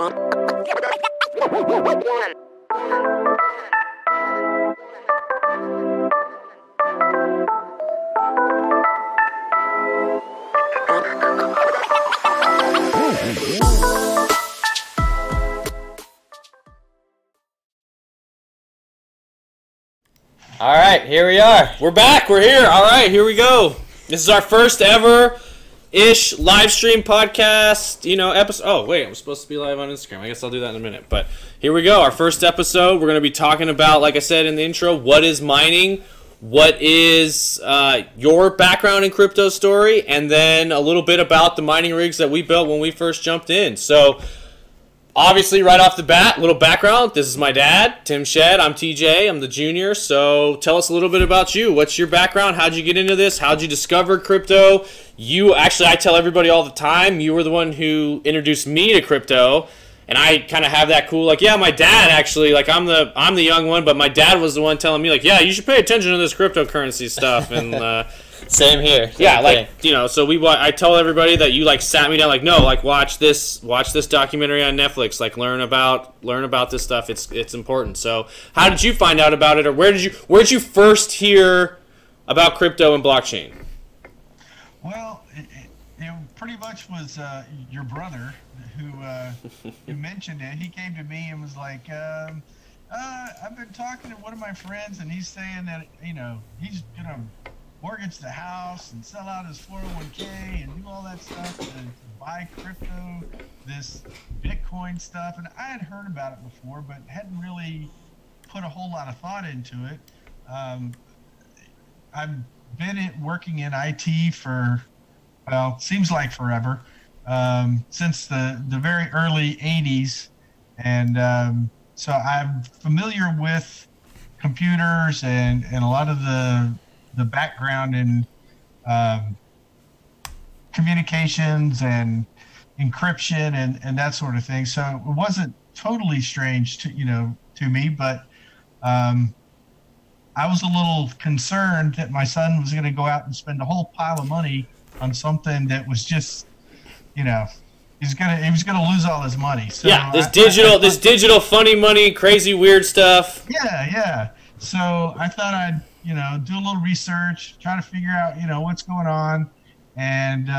All right, here we are. We're back. We're here. All right, here we go. This is our first ever-ish live stream podcast, episode. Oh, wait, I'm supposed to be live on Instagram. I guess I'll do that in a minute. But here we go. Our first episode. We're going to be talking about, like I said in the intro, what is mining, what is your background in crypto story, and then a little bit about the mining rigs that we built when we first jumped in. So, obviously, right off the bat, little background. This is my dad, Tim Shedd. I'm TJ. I'm the junior. So tell us a little bit about you. What's your background? How'd you get into this? How'd you discover crypto? I tell everybody all the time, you were the one who introduced me to crypto. And I kind of have that cool, my dad actually, I'm the young one, but my dad was the one telling me, you should pay attention to this cryptocurrency stuff. And same here. So I tell everybody that you sat me down, watch this documentary on Netflix, learn about this stuff. It's important. So how did you find out about it, or where did you first hear about crypto and blockchain? Well, it pretty much was your brother who mentioned it. He came to me and was like, I've been talking to one of my friends, and he's saying that he's gonna mortgage the house and sell out his 401k and do all that stuff to buy crypto, this Bitcoin stuff. And I had heard about it before, but hadn't really put a whole lot of thought into it. I've been working in IT for, seems like forever, since the very early 80s. And so I'm familiar with computers and a lot of the background in communications and encryption and that sort of thing. So it wasn't totally strange to me, but I was a little concerned that my son was going to go out and spend a whole pile of money on something that was just, he was gonna lose all his money. So this digital funny money, crazy weird stuff. Yeah. So I thought I'd do a little research, try to figure out what's going on, and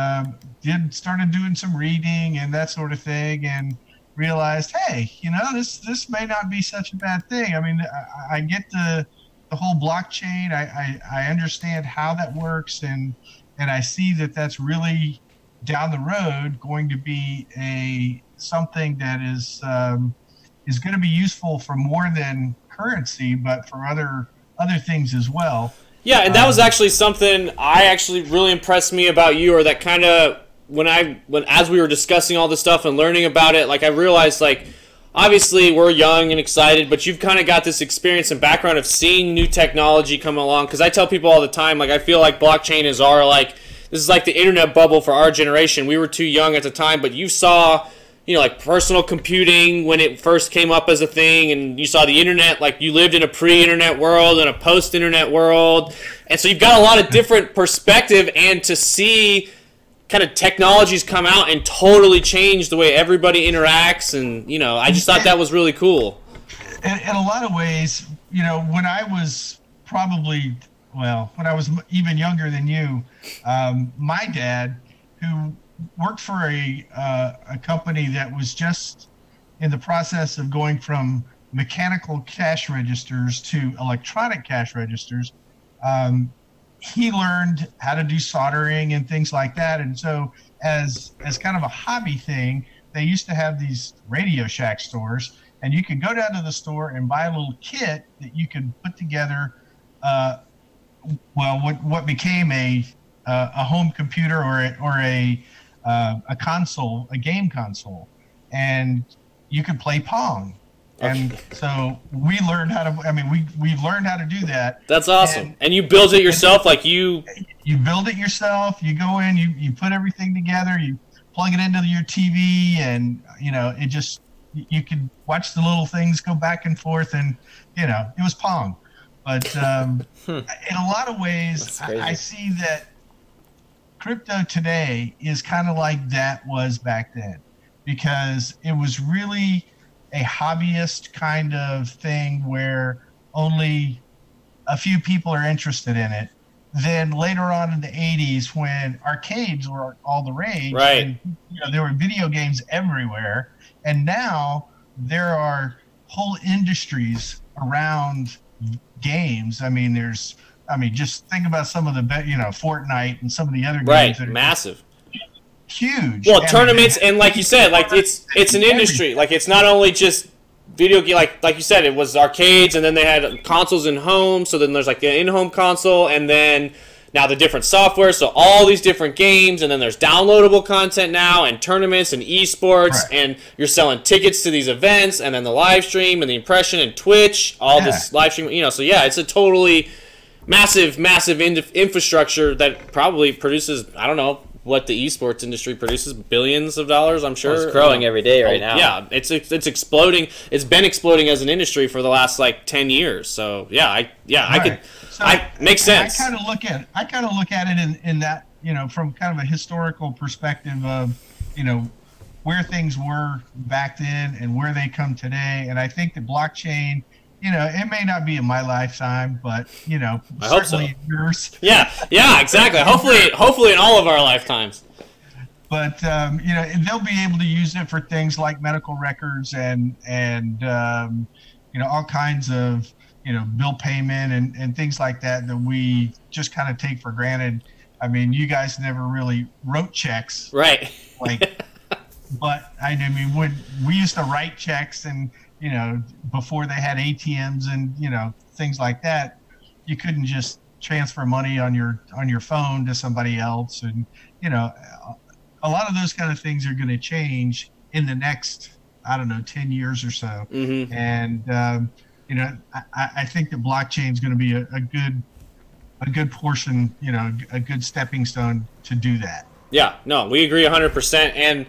started doing some reading and that sort of thing, and realized, hey, this may not be such a bad thing. I mean, I get the whole blockchain. I understand how that works, and I see that that's really down the road going to be something that is going to be useful for more than currency, but for other things as well. Yeah, and that was actually something really impressed me about you, or that kind of as we were discussing all this stuff and learning about it, I realized obviously we're young and excited, but you've kind of got this experience and background of seeing new technology come along. Because I tell people all the time, I feel like blockchain is this is the internet bubble for our generation. We were too young at the time, but you saw, personal computing when it first came up as a thing, and you saw the internet, you lived in a pre-internet world and a post-internet world. And so you've got a lot of different perspective, and to see kind of technologies come out and totally change the way everybody interacts, and, I just thought that was really cool. In a lot of ways, when I was when I was even younger than you, my dad, who worked for a company that was just in the process of going from mechanical cash registers to electronic cash registers, he learned how to do soldering and things like that. And so as kind of a hobby thing, they used to have these Radio Shack stores, and you could go down to the store and buy a little kit that you could put together what became a home computer or a console, a game console, and you could play Pong. And so we learned how to. We learned how to do that. That's awesome. And you build it yourself, you build it yourself. You go in, you put everything together, you plug it into your TV, and it just you could watch the little things go back and forth, and it was Pong. But in a lot of ways, I see that crypto today is kind of like that was back then. because it was really a hobbyist kind of thing where only a few people are interested in it. Then later on in the 80s, when arcades were all the rage, right, and, there were video games everywhere, and now there are whole industries around games. I mean, just think about some of the, Fortnite and some of the other games that are massive, huge. Well, tournaments, and like you said, like it's an industry. Like it's not only just video game, like you said, it was arcades, and then they had consoles in home. So then there's like the in-home console, and then now the different software. So all these different games, and then there's downloadable content now, and tournaments and esports, and you're selling tickets to these events, and then the live stream and the impression and Twitch, all this live stream. So yeah, it's a totally massive infrastructure that probably produces, I don't know what the esports industry produces, billions of dollars, I'm sure. It's growing every day right now. Yeah, it's exploding. It's been exploding as an industry for the last like 10 years. So makes sense. I kind of look at it in that, from kind of a historical perspective of, where things were back then and where they come today. And I think the blockchain, it may not be in my lifetime, but I certainly hope so. yours. Yeah, exactly. Hopefully in all of our lifetimes. But they'll be able to use it for things like medical records and all kinds of bill payment and things like that we just kind of take for granted. I mean, you guys never really wrote checks, right? But I mean, when we used to write checks and before they had ATMs and things like that, you couldn't just transfer money on your phone to somebody else, and a lot of those kind of things are going to change in the next, I don't know, 10 years or so. Mm-hmm. And I think that blockchain is going to be a good portion, a good stepping stone to do that. Yeah, no, we agree 100%. And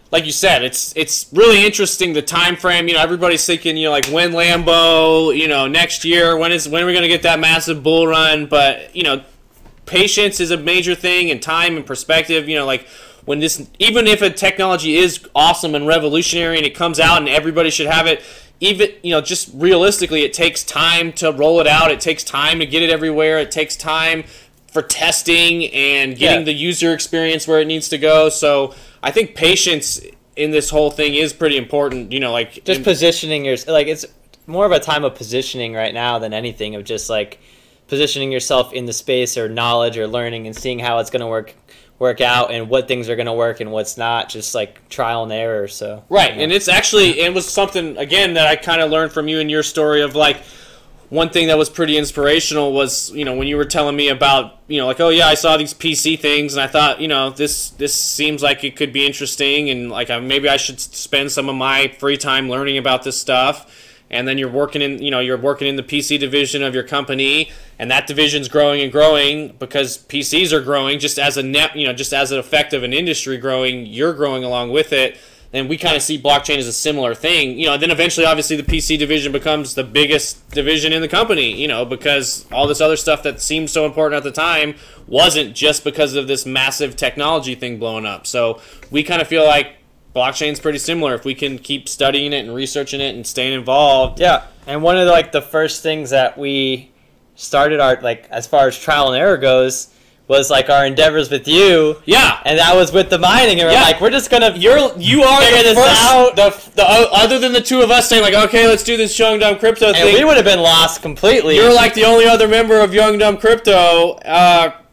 like you said, it's really interesting, the time frame. Everybody's thinking, like when Lambo, next year, when are we going to get that massive bull run? But patience is a major thing, and time and perspective. Like when this, even if a technology is awesome and revolutionary and it comes out and everybody should have it, even just realistically, it takes time to roll it out. It takes time to get it everywhere. It takes time for testing and getting the user experience where it needs to go. So I think patience in this whole thing is pretty important. Like just positioning it's more of a time of positioning right now than anything, of just like positioning yourself in the space or knowledge or learning and seeing how it's going to work out and what things are going to work and what's not, just like trial and error. So and it was something again that I kind of learned from you in your story of like, one thing that was pretty inspirational was, when you were telling me about, like, oh yeah, I saw these PC things and I thought, this seems like it could be interesting, and like maybe I should spend some of my free time learning about this stuff. And then you're working in the PC division of your company, and that division's growing and growing because PCs are growing just as just as an effect of an industry growing, you're growing along with it. And we kind of see blockchain as a similar thing. Then eventually, obviously, the PC division becomes the biggest division in the company, because all this other stuff that seemed so important at the time wasn't, just because of this massive technology thing blowing up. So we kind of feel like blockchain's pretty similar if we can keep studying it and researching it and staying involved. Yeah, and one of the first things that we started as far as trial and error goes, was like our endeavors with you. Yeah. And that was with the mining. And we're like, we're just going to you are figure this out. Other than the two of us saying like, okay, let's do this Young Dumb Crypto thing. And we would have been lost completely. You're like the only other member of Young Dumb Crypto,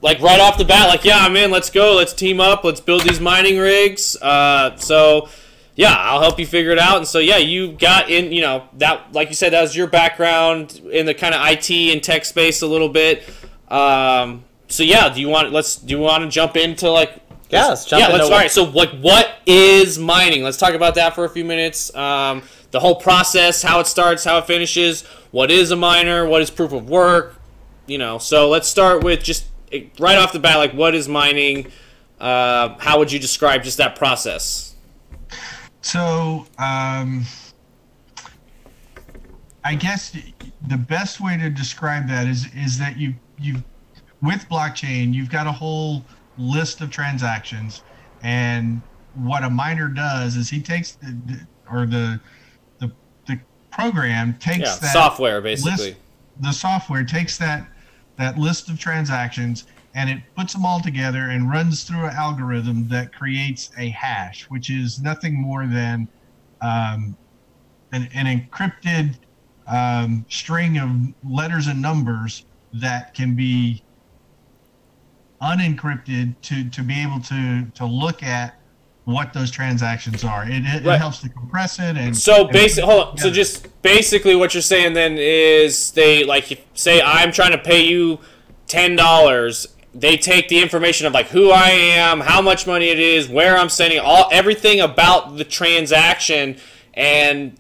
like right off the bat, like, yeah, man, let's go. Let's team up. Let's build these mining rigs. So yeah, I'll help you figure it out. And so, yeah, you got in, that, like you said, that was your background in the kind of IT and tech space a little bit. So yeah, do you want to jump into like? Yeah, let's jump into. All right. So like, what is mining? Let's talk about that for a few minutes. The whole process, how it starts, how it finishes. What is a miner? What is proof of work? So let's start with just right off the bat, like, what is mining? How would you describe just that process? So I guess the best way to describe that is that you with blockchain, you've got a whole list of transactions, and what a miner does is he takes the program takes that software basically. The software takes that list of transactions and it puts them all together and runs through an algorithm that creates a hash, which is nothing more than an encrypted string of letters and numbers that can be unencrypted to be able to look at what those transactions are. It helps to compress it. And so hold on. So just basically what you're saying then is they, like, say I'm trying to pay you $10. They take the information of like who I am, how much money it is, where I'm sending, everything about the transaction, and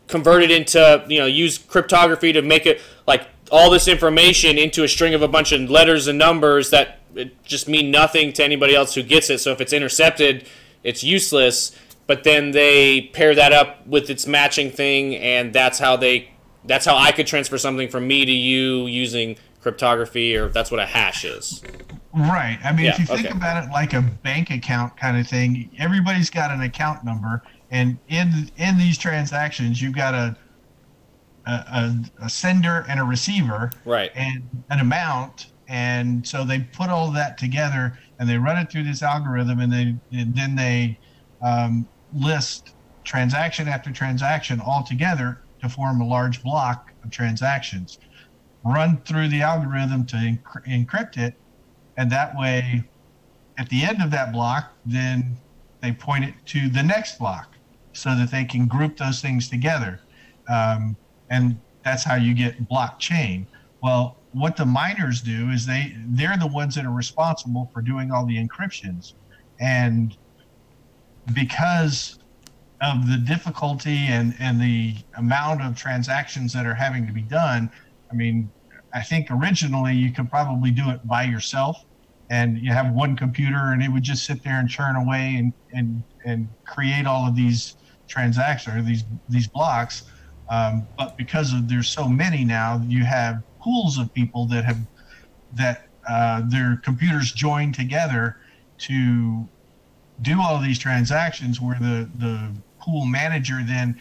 convert it into, use cryptography to make it like all this information into a string of a bunch of letters and numbers that just mean nothing to anybody else who gets it. So if it's intercepted, it's useless. But then they pair that up with its matching thing, and that's how I could transfer something from me to you using cryptography, or that's what a hash is. Right. I mean, if you think about it like a bank account kind of thing, everybody's got an account number, and in these transactions, you've got a sender and a receiver, right, and an amount, and so they put all that together and they run it through this algorithm, and then they list transaction after transaction all together to form a large block of transactions. Run through the algorithm to encrypt it, and that way, at the end of that block, then they point it to the next block so that they can group those things together. And that's how you get blockchain. Well, what the miners do is they're the ones that are responsible for doing all the encryptions. And because of the difficulty and the amount of transactions that are having to be done, I mean, I think originally you could probably do it by yourself, and you have one computer and it would just sit there and churn away and create all of these transactions or these blocks. But because there's so many now, you have pools of people that their computers join together to do all of these transactions, where the pool manager then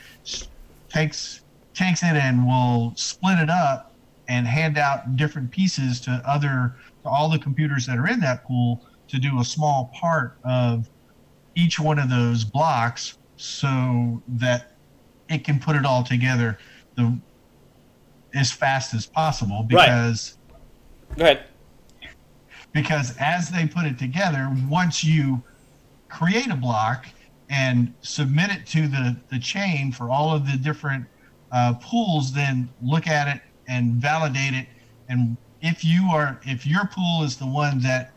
takes it and will split it up and hand out different pieces to all the computers that are in that pool to do a small part of each one of those blocks, so that it can put it all together as fast as possible. Because Go ahead. Because as they put it together, once you create a block and submit it to the chain for all of the different pools, then look at it and validate it. And if your pool is the one that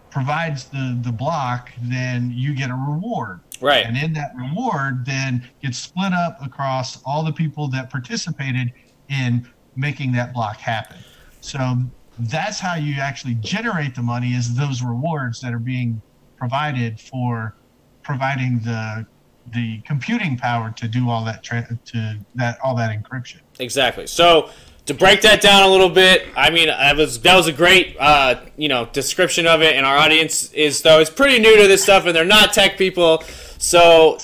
provides the block, then you get a reward. Right. And in that reward then gets split up across all the people that participated in making that block happen. So that's how you actually generate the money, is those rewards that are being provided for providing the computing power to do all that all that encryption. Exactly. So to break that down a little bit, I mean, that was a great description of it, and our audience is pretty new to this stuff and they're not tech people. So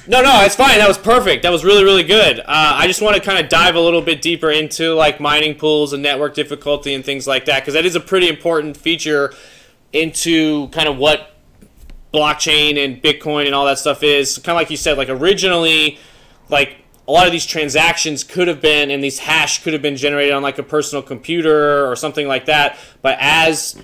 no, it's fine. That was perfect. That was really, really good. I just want to kind of dive a little bit deeper into like mining pools and network difficulty and things like that, because that is a pretty important feature into kind of what blockchain and Bitcoin and all that stuff is. Kind of like you said, like originally, like a lot of these transactions could have been, and these hash could have been generated on like a personal computer or something like that. But as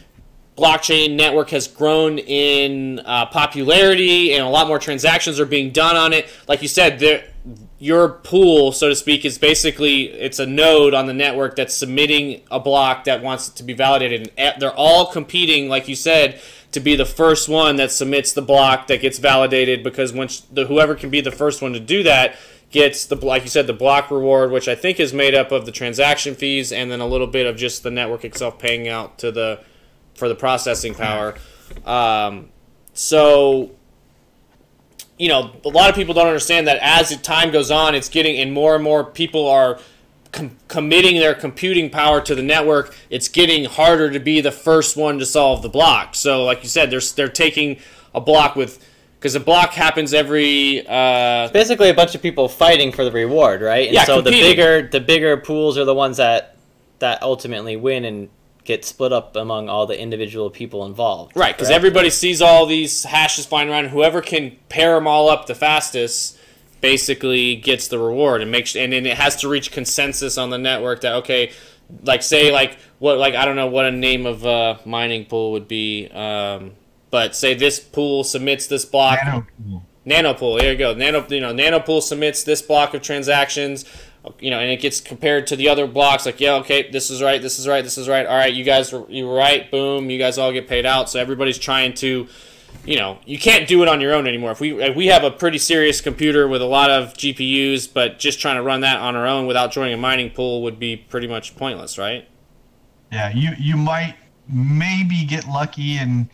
blockchain network has grown in popularity and a lot more transactions are being done on it, like you said, your pool, so to speak, is basically, it's a node on the network that's submitting a block that wants it to be validated. And they're all competing, like you said, to be the first one that submits the block that gets validated, because once whoever can be the first one to do that gets like you said, the block reward, which I think is made up of the transaction fees and then a little bit of just the network itself paying out for the processing power. So, a lot of people don't understand that as time goes on, it's getting, and more people are committing their computing power to the network, it's getting harder to be the first one to solve the block. So, like you said, they're taking a block with, because a block happens every. It's basically a bunch of people fighting for the reward, right? And yeah, so competing. the bigger pools are the ones that ultimately win and get split up among all the individual people involved. Right, because everybody sees all these hashes flying around. Whoever can pair them all up the fastest basically gets the reward, and then it has to reach consensus on the network that, okay, like say like I don't know what a name of a mining pool would be, but say this pool submits this block. Nanopool. There you go. Nanopool submits this block of transactions, and it gets compared to the other blocks. Like, yeah, okay, this is right, this is right, this is right. All right, you were right. Boom, you guys all get paid out. So everybody's trying to. You can't do it on your own anymore. If we have a pretty serious computer with a lot of GPUs, but just trying to run that on our own without joining a mining pool would be pretty much pointless, right? Yeah, you might maybe get lucky in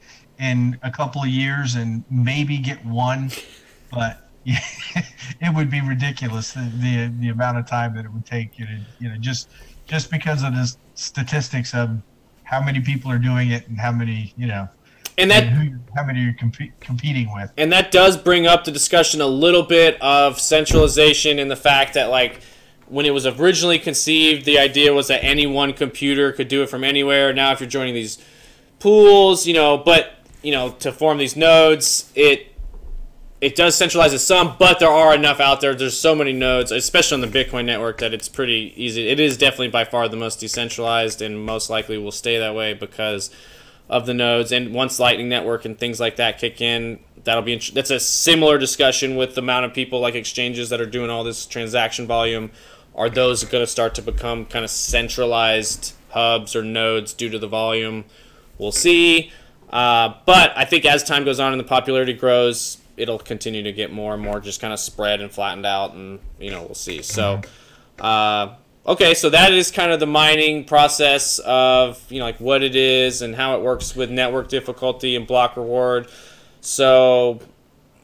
a couple of years and maybe get one, but it would be ridiculous the amount of time that it would take you to just because of the statistics of how many people are doing it and how many how many you're competing with. And that does bring up the discussion a little bit of centralization and the fact that, like, when it was originally conceived, the idea was that any one computer could do it from anywhere. Now, if you're joining these pools, to form these nodes, it does centralize it some, but there are enough out there. There's so many nodes, especially on the Bitcoin network, that it's pretty easy. It is definitely by far the most decentralized and most likely will stay that way because of the nodes. And once Lightning Network and things like that kick in, that's a similar discussion with the amount of people like exchanges that are doing all this transaction volume. Are those going to start to become kind of centralized hubs or nodes due to the volume? We'll see. But I think as time goes on and the popularity grows, it'll continue to get more and more just kind of spread and flattened out, and we'll see. So okay, so that is kind of the mining process of like what it is and how it works with network difficulty and block reward. So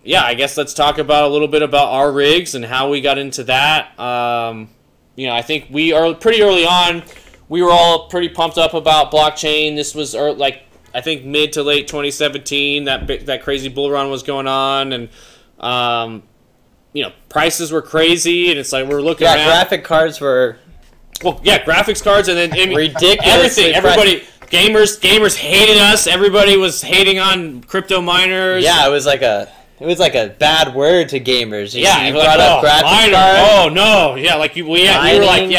yeah, I guess let's talk about a little bit about our rigs and how we got into that. I think we are pretty early on. We were all pretty pumped up about blockchain. This was I think mid to late 2017. That crazy bull run was going on, and prices were crazy, and it's like we're looking around. Graphic cards were. Well, yeah, graphics cards, and then ridiculous. Everything. Everybody, gamers hated us. Everybody was hating on crypto miners. Yeah, it was like a bad word to gamers. You brought up graphics cards. Oh no, yeah,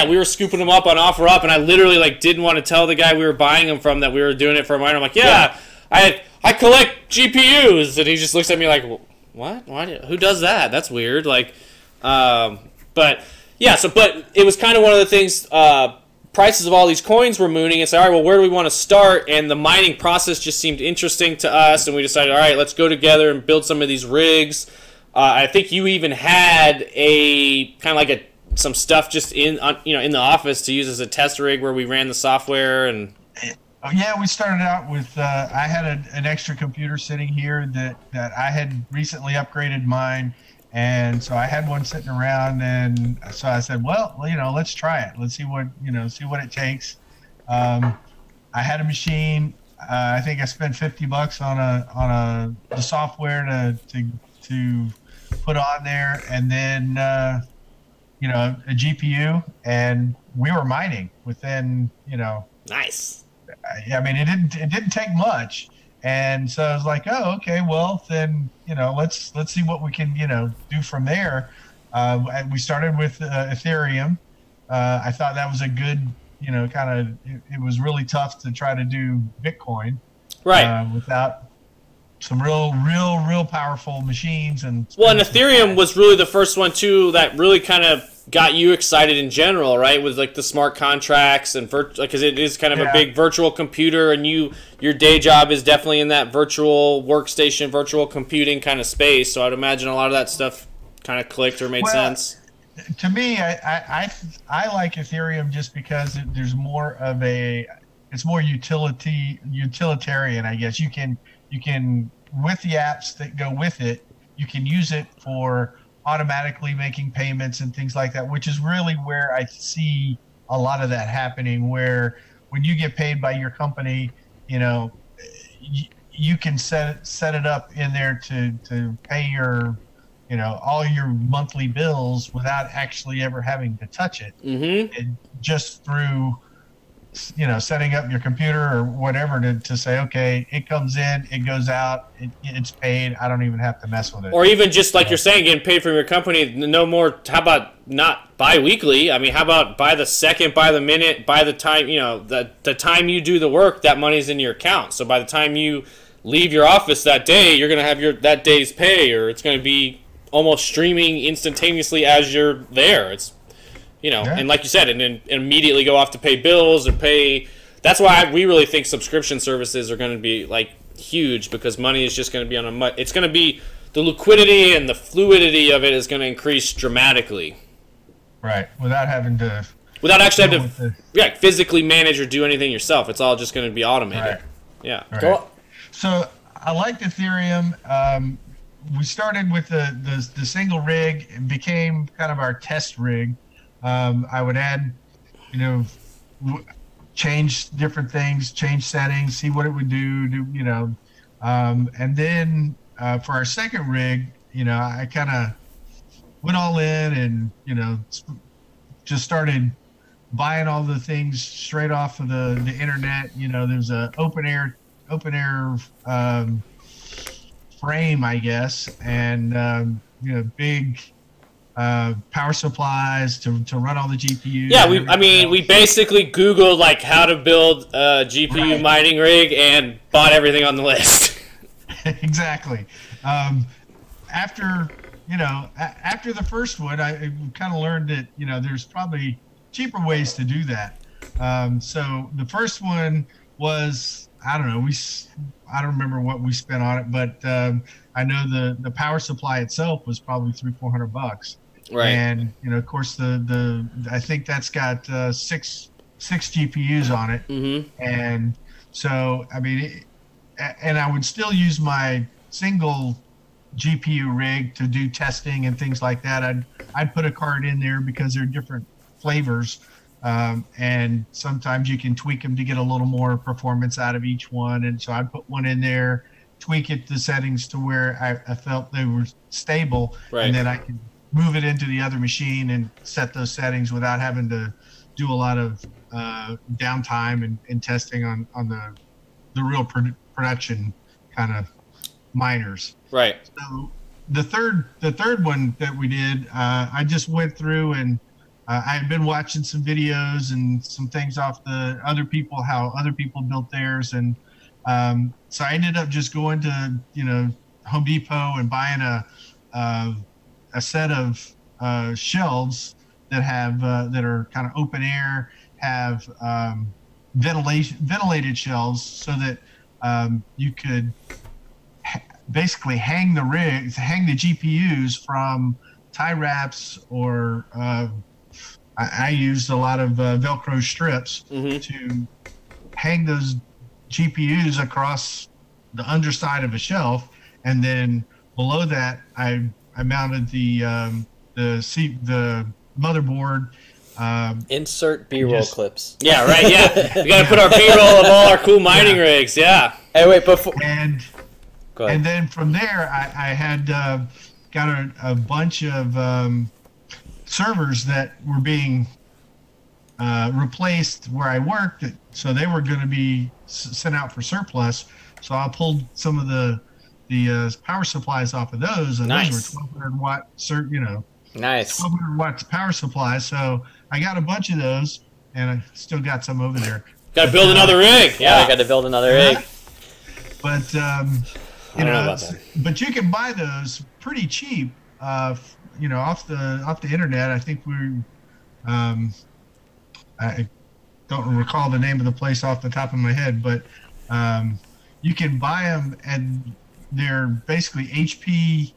we were scooping them up on OfferUp, and I literally didn't want to tell the guy we were buying them from that we were doing it for a miner. I'm like, I collect GPUs, and he just looks at me like, what? Who does that? That's weird. But. Yeah, but it was kind of one of the things, prices of all these coins were mooning. It's like, all right, well, where do we want to start? And the mining process just seemed interesting to us, and we decided, all right, let's go together and build some of these rigs. I think you even had a kind of some stuff just in the office to use as a test rig where we ran the software. And yeah, we started out with I had an extra computer sitting here that I had recently upgraded mine. And so I had one sitting around, and so I said, well, let's try it. Let's see what it takes. I had a machine. I think I spent $50 on the software to put on there, and then a GPU, and we were mining within Nice. I mean, it didn't take much. And so I was like, oh, okay, well, then, let's see what we can, do from there. We started with Ethereum. I thought that was a good, it was really tough to try to do Bitcoin. Right. Without some real powerful machines. And Ethereum was really the first one, too, that really kind of got you excited in general, right? With the smart contracts and because it is kind of a big virtual computer, and your day job is definitely in that virtual workstation, virtual computing kind of space. So I'd imagine a lot of that stuff kind of clicked or made sense. To me, I like Ethereum just because there's more of it's more utilitarian, I guess. You can with the apps that go with it, you can use it for automatically making payments and things like that, which is really where I see a lot of that happening, where when you get paid by your company, you know, you can set it up in there to pay your, you know, all your monthly bills without actually ever having to touch it. And just through, you know, setting up your computer or whatever to say, okay, it comes in, it goes out, it's paid. I don't even have to mess with it. Or even just like you're saying, getting paid from your company, no more. How about not bi-weekly? I mean, how about by the second, by the minute, by the time, you know, the time you do the work, that money's in your account. So by the time you leave your office that day, you're going to have that day's pay, or it's going to be almost streaming instantaneously as you're there. It's, you know, and like you said, and then immediately go off to pay bills or pay. That's why we really think subscription services are going to be like huge, because money is just going to be on a it's going to be, the liquidity and the fluidity of it is going to increase dramatically. Right, without actually having to physically manage or do anything yourself. It's all just going to be automated. Right. Yeah. Right. So I liked Ethereum. We started with the single rig. It became kind of our test rig. I would add, you know, change different things, change settings, see what it would do, you know. And then for our second rig, you know, I kind of went all in and, you know, just started buying all the things straight off of the internet. You know, there's a open air frame, I guess, and you know, big power supplies to run all the GPUs. Yeah, we basically Googled like how to build a GPU mining rig and bought everything on the list. Exactly. After the first one, I kind of learned that, you know, there's probably cheaper ways to do that. So the first one was, I don't know, I don't remember what we spent on it, but I know the power supply itself was probably $300-400. Right. And, you know, of course, I think that's got six GPUs on it. Mm-hmm. And so, I mean, and I would still use my single GPU rig to do testing and things like that. I'd put a card in there because they're different flavors. And sometimes you can tweak them to get a little more performance out of each one. And so I'd put one in there, tweak it the settings to where I felt they were stable. Right. And then I could move it into the other machine and set those settings without having to do a lot of downtime and testing on the real production kind of miners. Right. So the third one that we did, I just went through and I had been watching some videos and some things off how other people built theirs, and so I ended up just going to, you know, Home Depot and buying a set of shelves that have that are kind of open air, have ventilated shelves, so that you could basically hang the GPUs from tie wraps, or I used a lot of Velcro strips to hang those GPUs across the underside of a shelf, and then below that I mounted the motherboard. Insert B-roll clips. Yeah, right. Yeah, we got to put our B-roll of all our cool mining rigs. Yeah. Hey, wait, before. Go ahead. And then from there, I had got a bunch of servers that were being replaced where I worked, so they were going to be sent out for surplus. So I pulled some of the power supplies off of those, and those were 1,200 watt, nice 1,200 watts power supplies. So I got a bunch of those, and I still got some over there. Got to build another rig. Yeah, I got to build another rig. But you know, but you can buy those pretty cheap. You know, off the internet. I think I don't recall the name of the place off the top of my head, but you can buy them, and they're basically HP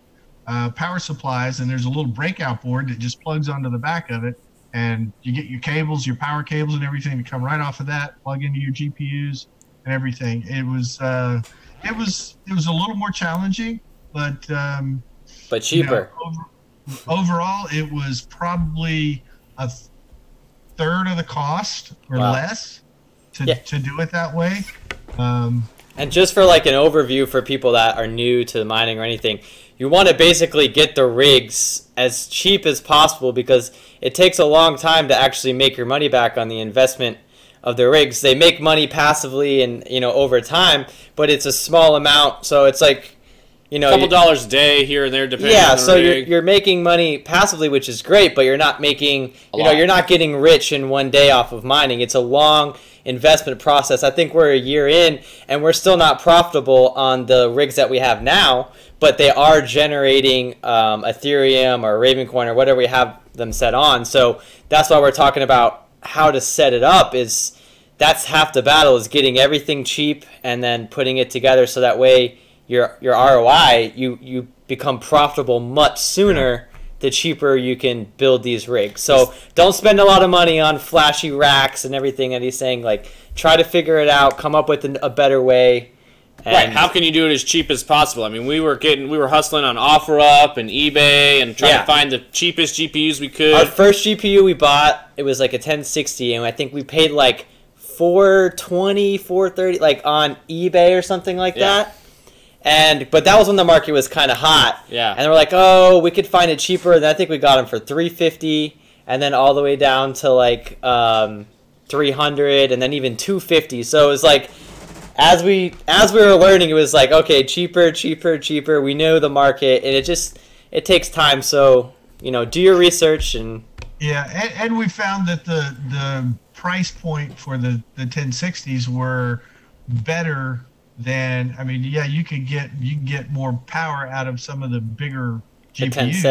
power supplies, and there's a little breakout board that just plugs onto the back of it, and you get your cables, your power cables and everything to come right off of that, plug into your GPUs and everything. It was a little more challenging, but cheaper. overall, it was probably a third of the cost or less to do it that way. And just for like an overview for people that are new to mining or anything, you want to basically get the rigs as cheap as possible because it takes a long time to actually make your money back on the investment of the rigs. They make money passively and, you know, over time, but it's a small amount. So it's like, you know, a couple dollars a day here and there, depending on the so rig. you're making money passively, which is great, but you're not making, you're not getting rich in one day off of mining. It's a long investment process. I think we're a year in and we're still not profitable on the rigs that we have now, but they are generating Ethereum or Ravencoin or whatever we have them set on. So that's why we're talking about how to set it up. Is that's half the battle, is getting everything cheap and then putting it together so that way your ROI, you become profitable much sooner the cheaper you can build these rigs. So don't spend a lot of money on flashy racks and everything that he's saying. Like, try to figure it out, come up with a better way. Right. How can you do it as cheap as possible? I mean, we were hustling on OfferUp and eBay and trying to find the cheapest GPUs we could. Our first GPU we bought, it was like a 1060, and I think we paid like $420, $430, like on eBay or something like that. But that was when the market was kind of hot. Yeah. And we're like, oh, we could find it cheaper. And I think we got them for $350, and then all the way down to like $300, and then even $250. So it was like, as we were learning, it was like, okay, cheaper. We know the market, and it takes time. So, you know, do your research and. Yeah, and we found that the price point for the 1060s were better than, I mean, yeah, you can get more power out of some of the bigger GPUs. The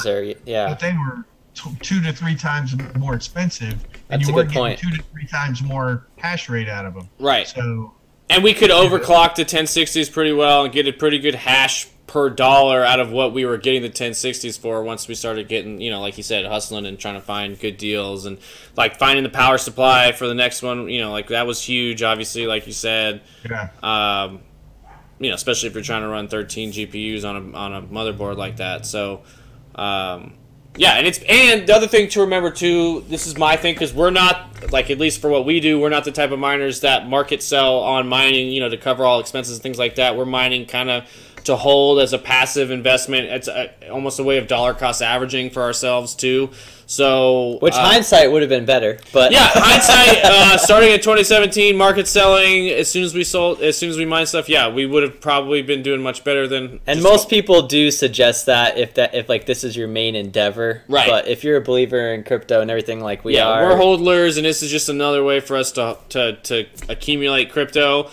1070s but they were 2 to 3 times more expensive, and That's you a were good getting point. 2 to 3 times more hash rate out of them. Right. So. And we could overclock the 1060s pretty well and get a pretty good hash per dollar out of what we were getting the 1060s for once we started getting, you know, like you said, hustling and trying to find good deals and like finding the power supply for the next one, you know, like that was huge, obviously, like you said. Yeah. You know, especially if you're trying to run 13 GPUs on a motherboard like that. So, yeah, and the other thing to remember too, this is my thing, because we're not, like, at least for what we do, we're not the type of miners that market sell on mining, you know, to cover all expenses and things like that. We're mining kind of to hold as a passive investment. It's almost a way of dollar cost averaging for ourselves too. So, which hindsight would have been better, but yeah, hindsight. Starting in 2017, market selling as soon as we mine stuff. Yeah, we would have probably been doing much better than. And most people do suggest that if like this is your main endeavor, right? But if you're a believer in crypto and everything like we are, we're hodlers, and this is just another way for us to accumulate crypto.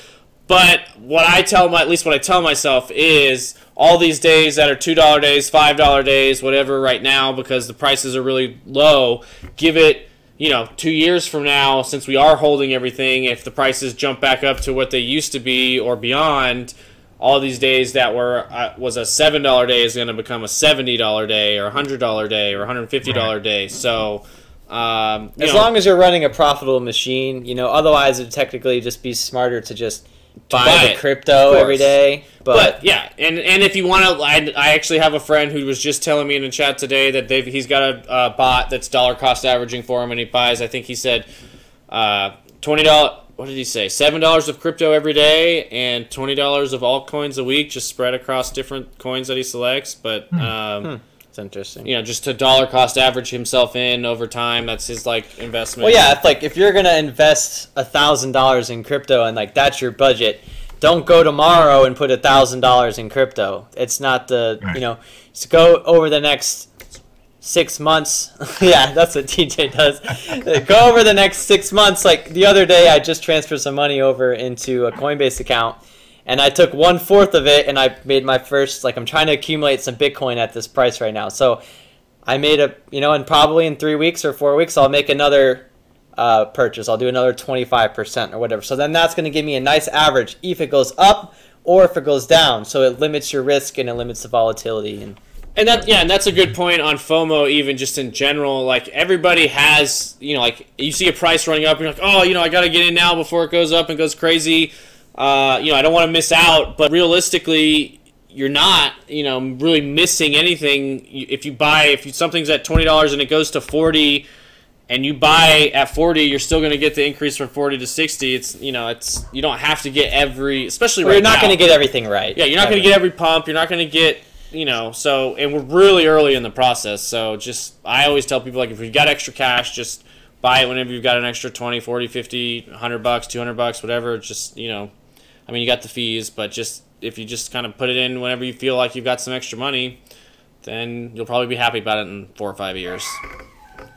But what I tell myself is all these days that are $2 days, $5 days, whatever right now, because the prices are really low, give it, you know, 2 years from now, since we are holding everything, if the prices jump back up to what they used to be or beyond, all these days that was a $7 day is going to become a $70 day or $100 day or $150 day. So as long as you're running a profitable machine, you know, otherwise it'd technically just be smarter to just buy the crypto every day. But yeah, and if you want to, I actually have a friend who was just telling me in the chat today that he's got a bot that's dollar cost averaging for him, and he buys, I think he said $20. What did he say? $7 of crypto every day and $20 of altcoins a week, just spread across different coins that he selects. But it's interesting. You know, just to dollar cost average himself in over time. That's his like investment. Well, yeah, if you're gonna invest $1,000 in crypto and like that's your budget, don't go tomorrow and put $1,000 in crypto. It's not you know, just go over the next 6 months. Yeah, that's what TJ does. Go over the next 6 months. Like the other day, I just transferred some money over into a Coinbase account. And I took 1/4 of it, and I made my first, like, I'm trying to accumulate some Bitcoin at this price right now. So I made and probably in 3 weeks or 4 weeks, I'll make another purchase. I'll do another 25% or whatever. So then that's going to give me a nice average if it goes up or if it goes down. So it limits your risk and it limits the volatility. And that's a good point on FOMO, even just in general. Like, everybody has, you know, like, you see a price running up, and you're like, oh, you know, I got to get in now before it goes up and goes crazy. You know, I don't want to miss out, but realistically, you're not, really missing anything. If something's at $20 and it goes to 40, and you buy at 40, you're still going to get the increase from 40 to 60. It's you don't have to get especially right now. You're not going to get everything right. Yeah, you're not going to get every pump. You're not going to get, and we're really early in the process. So I always tell people, like, if you've got extra cash, just buy it whenever you've got an extra 20, 40, 50, $100, $200, whatever. Just, you got the fees, but if you just kind of put it in whenever you feel like you've got some extra money, then you'll probably be happy about it in 4 or 5 years.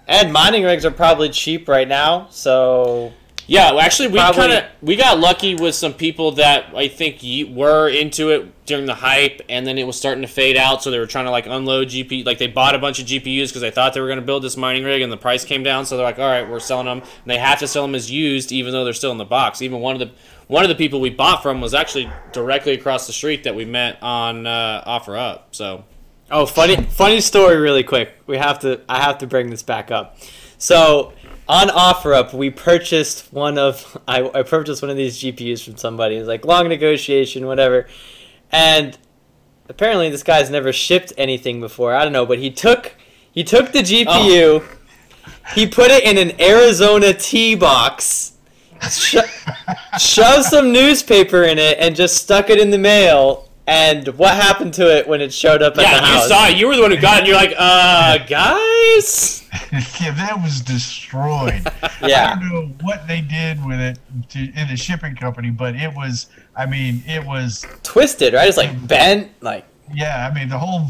And mining rigs are probably cheap right now, so yeah. Well, actually, we got lucky with some people that I think were into it during the hype, and then it was starting to fade out. So they were trying to like unload GPU, like they bought a bunch of GPUs because they thought they were going to build this mining rig, and the price came down. So they're like, all right, we're selling them. And they have to sell them as used, even though they're still in the box. Even one of the people we bought from was actually directly across the street that we met on OfferUp. So. Oh, funny story really quick. I have to bring this back up. So, on OfferUp, we purchased I purchased one of these GPUs from somebody. It was like long negotiation, whatever. And apparently this guy's never shipped anything before. I don't know, but he took the GPU, he put it in an Arizona tea box, shoved some newspaper in it, and just stuck it in the mail. And what happened to it when it showed up at the house? Yeah, you saw it. You were the one who got it, and you're like, guys? Yeah, that was destroyed. Yeah. I don't know what they did with it in the shipping company, but it was twisted, right? It's like bent, like. Yeah, I mean, the whole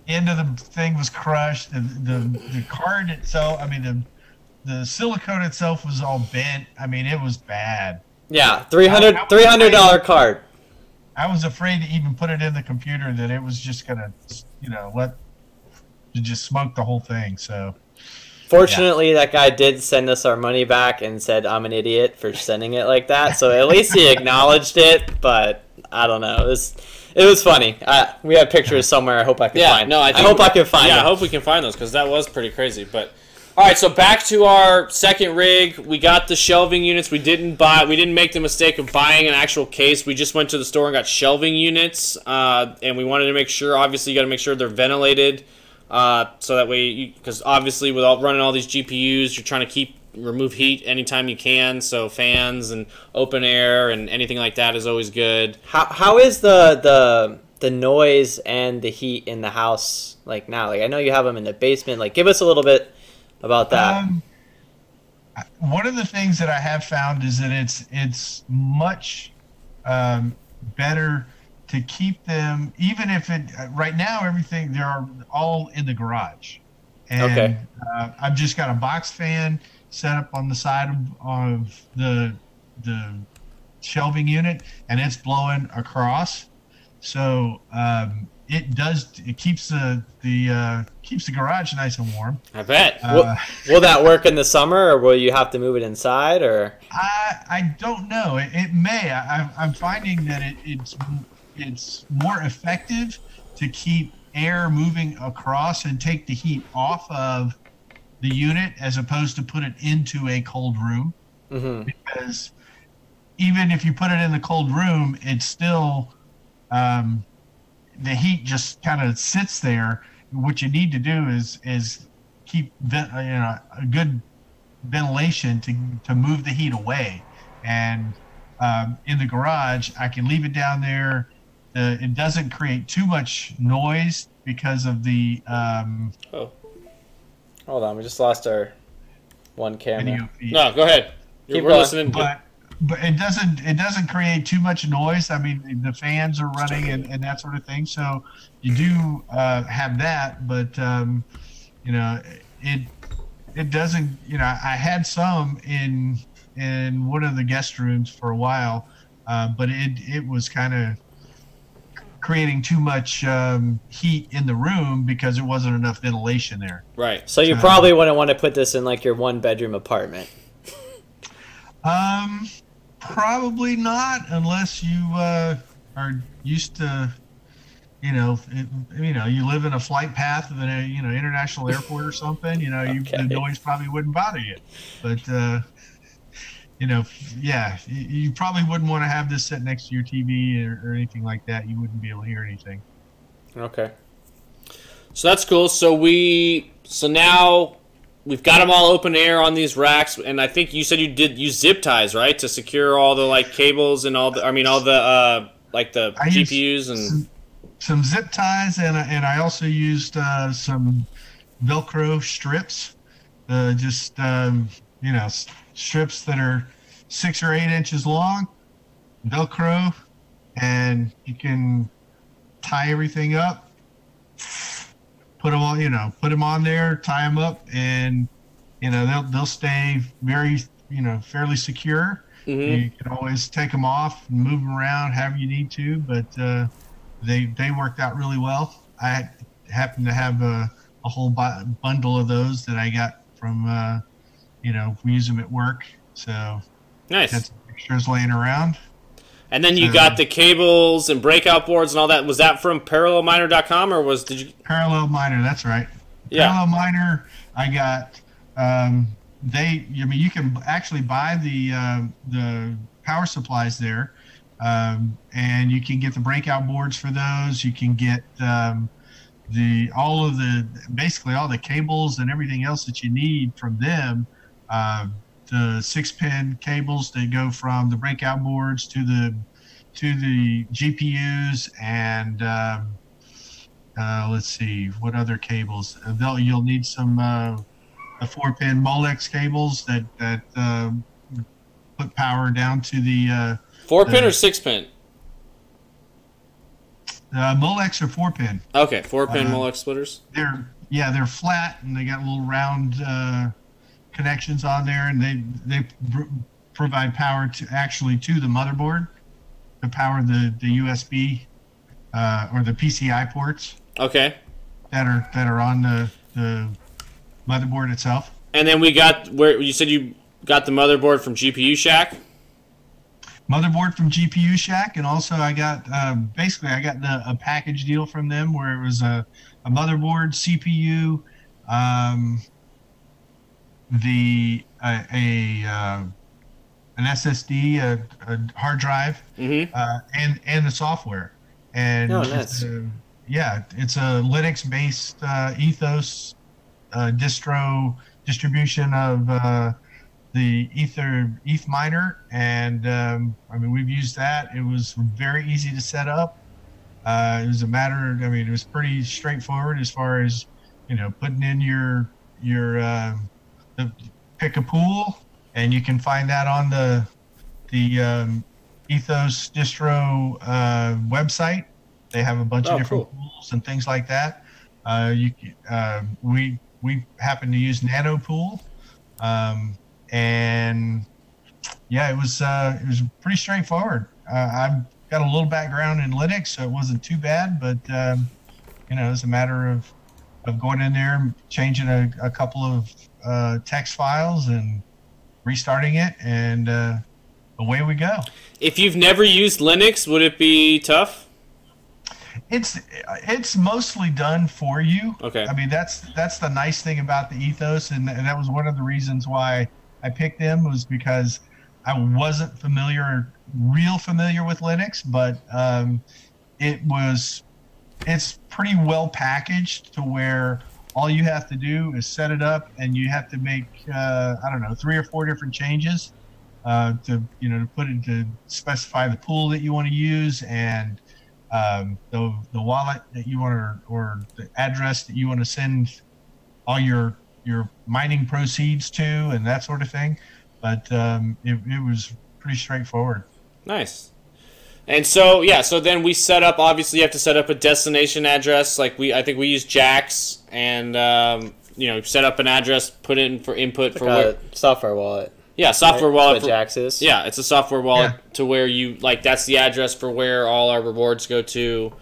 end of the thing was crushed. The card itself, I mean, the silicone itself was all bent. I mean, it was bad. Yeah, $300 card. I was afraid to even put it in the computer that it was just gonna, just smoke the whole thing. So, fortunately, that guy did send us our money back and said I'm an idiot for sending it like that. So at least he acknowledged it. But I don't know. It was funny. We have pictures somewhere. I hope I can find. No, I hope I can find. Yeah, them. I hope we can find those because that was pretty crazy. But. All right, so back to our second rig. We got the shelving units. We didn't make the mistake of buying an actual case. We just went to the store and got shelving units, and we wanted to make sure. Obviously, you got to make sure they're ventilated, so that way, because obviously, without running all these GPUs, you're trying to remove heat anytime you can. So fans and open air and anything like that is always good. How is the noise and the heat in the house like now? Like I know you have them in the basement. Like give us a little bit about that. One of the things that I have found is that it's much better to keep them, even if right now they're all in the garage, and okay. I've just got a box fan set up on the side of the shelving unit, and it's blowing across, so it keeps the garage nice and warm. I bet. Will that work in the summer, or will you have to move it inside? Or I don't know. It may. I'm finding that it's more effective to keep air moving across and take the heat off of the unit as opposed to put it into a cold room. Mm-hmm. Because even if you put it in the cold room, it's still the heat just kind of sits there. What you need to do is keep a good ventilation to move the heat away. And in the garage, I can leave it down there. It doesn't create too much noise because of the. Hold on, we just lost our one camera. No, go ahead. Keep We're listening. But it doesn't create too much noise. I mean, the fans are running and that sort of thing. So you do have that, but it doesn't. I had some in one of the guest rooms for a while, but it was kind of creating too much heat in the room because there wasn't enough ventilation there. Right. So you probably wouldn't want to put this in like your 1-bedroom apartment. Probably not, unless you are used to, you live in a flight path of an international airport or something. The noise probably wouldn't bother you. But you probably wouldn't want to have this sit next to your TV or anything like that. You wouldn't be able to hear anything. Okay. So that's cool. So now we've got them all open air on these racks, and I think you said you did use zip ties, right, to secure all the like cables and all the like the GPUs and some zip ties, and I also used some Velcro strips, strips that are 6 or 8 inches long, Velcro, and you can tie everything up, put them on there, tie them up, and they'll stay very fairly secure. Mm-hmm. You can always take them off and move them around however you need to, but they worked out really well. I happen to have a whole bundle of those that I got from we use them at work, so nice. Got some extras laying around. And then you got the cables and breakout boards and all that. Was that from ParallelMiner.com or did you? Parallel Miner, that's right. Yeah. Parallel Miner, I got. You can actually buy the power supplies there, and you can get the breakout boards for those. You can get basically all the cables and everything else that you need from them. The 6-pin cables that go from the breakout boards to the GPUs, and let's see what other cables. You'll need some the 4-pin Molex cables that put power down to the 4-pin or 6-pin? Molex or 4-pin. Okay, 4-pin Molex splitters. They're flat and they got little round connections on there, and they provide power to the motherboard to power the USB or the PCI ports. Okay. That are on the motherboard itself. And then we got where you said you got the motherboard from GPU Shack. Motherboard from GPU Shack, and also I got a package deal from them where it was a motherboard, CPU, an SSD, a hard drive, mm-hmm. And the software. And nice. It's a Linux-based Ethos distribution of the ETH miner, and we've used that. It was very easy to set up. It was it was pretty straightforward as far as putting in your pick a pool, and you can find that on the Ethos distro website. They have a bunch of different pools and things like that. We happen to use NanoPool, and it was pretty straightforward. I've got a little background in Linux, so it wasn't too bad, but it was a matter of going in there and changing a couple of text files and restarting it, and away we go. If you've never used Linux, would it be tough? It's mostly done for you. Okay. That's the nice thing about the Ethos, and that was one of the reasons why I picked them, was because I wasn't real familiar with Linux, but it's pretty well packaged to where all you have to do is set it up, and you have to make 3 or 4 different changes to specify the pool that you want to use, and the wallet that you want or the address that you want to send all your mining proceeds to, and that sort of thing. But it was pretty straightforward. Nice. And so then we set up. Obviously, you have to set up a destination address. I think we use Jaxx, and set up an address, put in for input for a software wallet. Yeah, software wallet. What Jaxx is. Yeah, it's a software wallet to where that's the address for where all our rewards go to,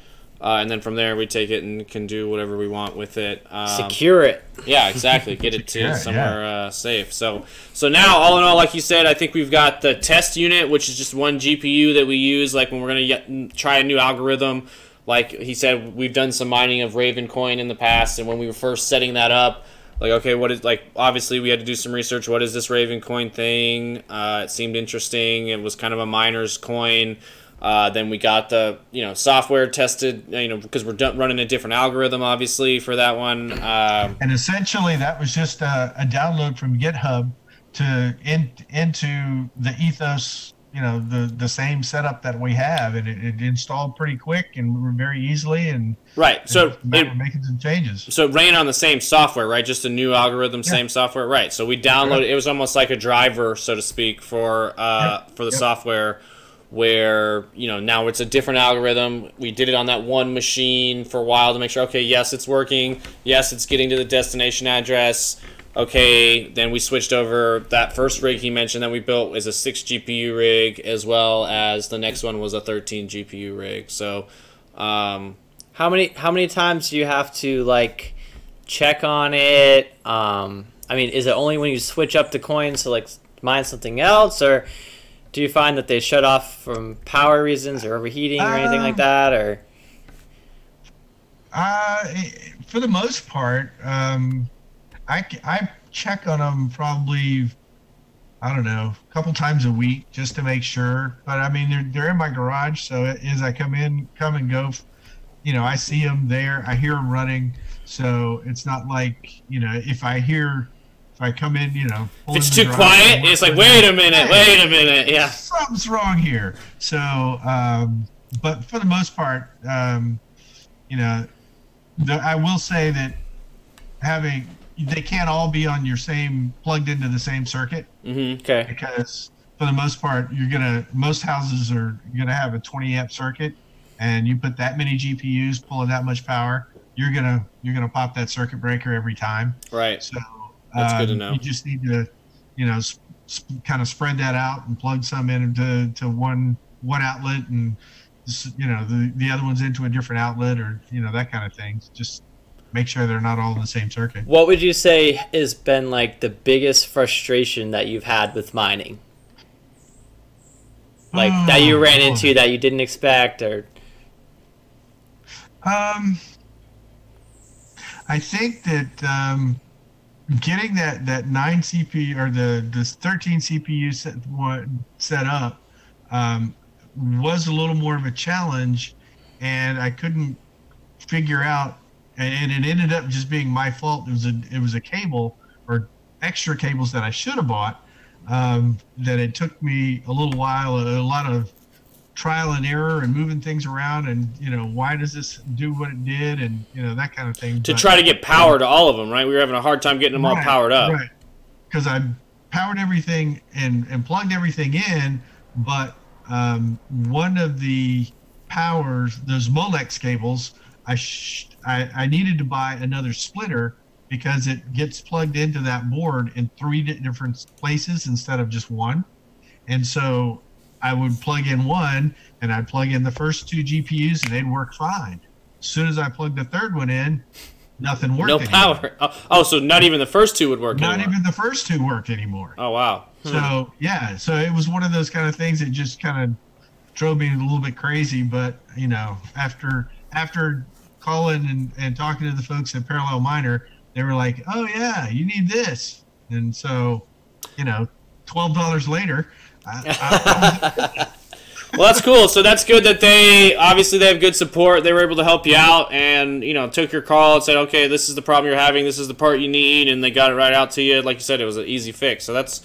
and then from there we take it and can do whatever we want with it. Secure it. Yeah, exactly. Get it to somewhere safe. So now, all in all, like you said, I think we've got the test unit, which is just one GPU that we use, like when we're gonna try a new algorithm. Like he said, we've done some mining of Ravencoin in the past, and when we were first setting that up, obviously we had to do some research. What is this Ravencoin thing? It seemed interesting. It was kind of a miner's coin. Then we got the software tested, because we're running a different algorithm, obviously, for that one. And essentially, that was just a download from GitHub into the Ethos, the same setup that we have, and it installed pretty quick and very easily. And right, so we're making some changes. So it ran on the same software, right? Just a new algorithm, same software, right? So we downloaded. It was almost like a driver, so to speak, for the software. Where now it's a different algorithm. We did it on that one machine for a while to make sure, okay, yes, it's working, yes, it's getting to the destination address. Okay, then we switched over. That first rig he mentioned that we built is a 6 GPU rig, as well as the next one was a 13 GPU rig. So how many times do you have to check on it? Is it only when you switch up the coins to mine something else, or do you find that they shut off from power reasons or overheating or anything like that? Or for the most part, I check on them probably, I don't know, a couple times a week just to make sure. But they're in my garage, so as I come and go, I see them there, I hear them running. So it's not like if I come in, if it's too quiet, it's like, wait a minute, yeah. Something's wrong here. So, but for the most part, I will say that they can't all be on your plugged into the same circuit. Mm-hmm. Okay. Because for the most part, most houses are gonna have a 20 amp circuit, and you put that many GPUs pulling that much power, you're gonna pop that circuit breaker every time. Right. So. That's good to know. You just need to, kind of spread that out and plug some into one outlet, and the other one's into a different outlet, or that kind of thing. Just make sure they're not all in the same circuit. What would you say has been the biggest frustration that you've had with mining? That you ran into that you didn't expect, or? I think that. Getting that 9 CPU or the 13 CPU set up was a little more of a challenge, and I couldn't figure out, and it ended up just being my fault. It was a cable or extra cables that I should have bought, that it took me a little while, a lot of trial and error and moving things around, and why does this do what it did, and that kind of thing. To try to get power to all of them, right? We were having a hard time getting them all powered up. Right, because I powered everything and plugged everything in, but one of the powers, those Molex cables, I needed to buy another splitter because it gets plugged into that board in 3 different places instead of just one, and so I would plug in one, and I'd plug in the first 2 GPUs, and they'd work fine. As soon as I plugged the third one in, nothing worked anymore. Power. Oh, so not even the first 2 would work anymore. Not even the first 2 worked anymore. Oh, wow. So, yeah. So it was one of those kind of things that just kind of drove me a little bit crazy. But, after calling and talking to the folks at Parallel Miner, they were like, oh, yeah, you need this. And so, $12 later... Well, that's cool. So that's good that they have good support. They were able to help you out and took your call and said, okay, this is the problem you're having, this is the part you need, and they got it right out to you. Like you said, it was an easy fix. So that's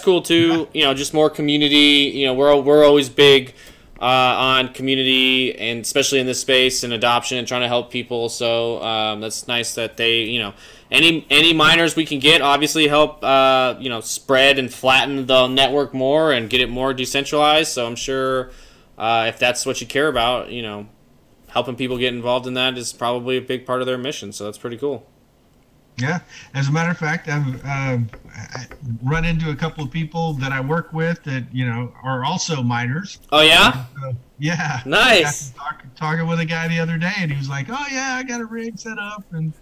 cool too. Just more community. We're always big on community, and especially in this space and adoption and trying to help people. So that's nice that they any miners we can get obviously help spread and flatten the network more and get it more decentralized. So I'm sure if that's what you care about, helping people get involved in that is probably a big part of their mission. So that's pretty cool. Yeah, as a matter of fact, I've run into a couple of people that I work with that are also miners. Oh yeah. Yeah. Nice. Talking with a guy the other day, and he was like, "Oh yeah, I got a rig set up," and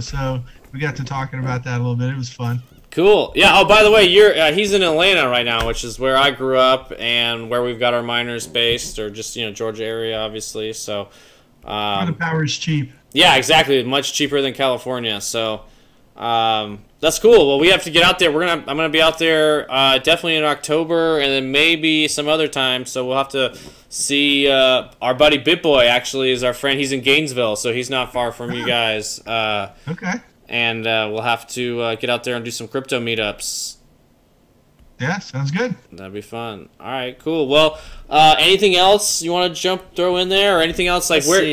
so we got to talking about that a little bit. It was fun. Cool. Yeah. Oh, by the way, he's in Atlanta right now, which is where I grew up and where we've got our miners based, or just Georgia area, obviously. So. Where the power is cheap. Yeah, exactly. Much cheaper than California. So, That's cool. Well, we have to get out there. I'm gonna be out there definitely in October, and then maybe some other time. So we'll have to see. Our buddy BitBoy actually is our friend. He's in Gainesville, so he's not far from you guys. Okay. And we'll have to get out there and do some crypto meetups. Yeah, sounds good. That'd be fun. All right, cool. Well, anything else you want to throw in there, or anything else like where do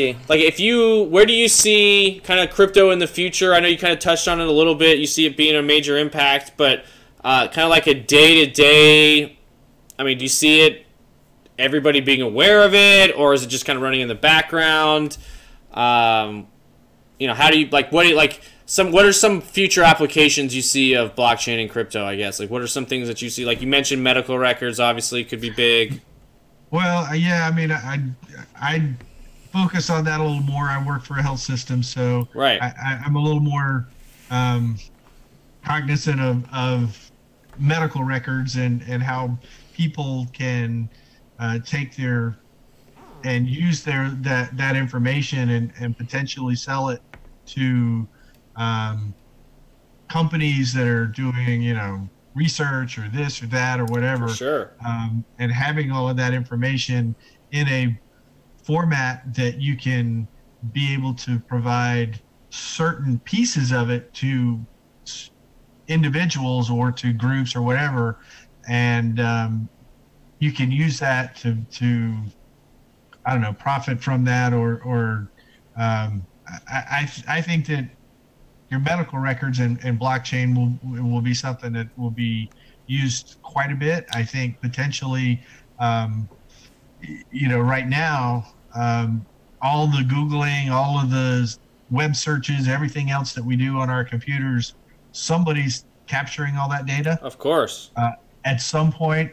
you see kind of crypto in the future? I know you kind of touched on it a little bit. You see it being a major impact, but kind of like a day-to-day. I mean, do you see everybody being aware of it, or is it just kind of running in the background? How do you what are some future applications you see of blockchain and crypto, I guess? Like, what are some things that you see? Like, you mentioned medical records, obviously, could be big. Well, yeah, I mean, I focus on that a little more. I work for a health system, so right. I'm a little more cognizant of medical records and how people can take and use that information and potentially sell it to companies that are doing, research or this or that or whatever. For sure. And having all of that information in a format that you can be able to provide certain pieces of it to individuals or to groups or whatever. And you can use that to I don't know, profit from that or I think that your medical records and blockchain will be something that will be used quite a bit. I think potentially, right now, all the Googling, all of the web searches, everything else that we do on our computers, somebody's capturing all that data. Of course. At some point,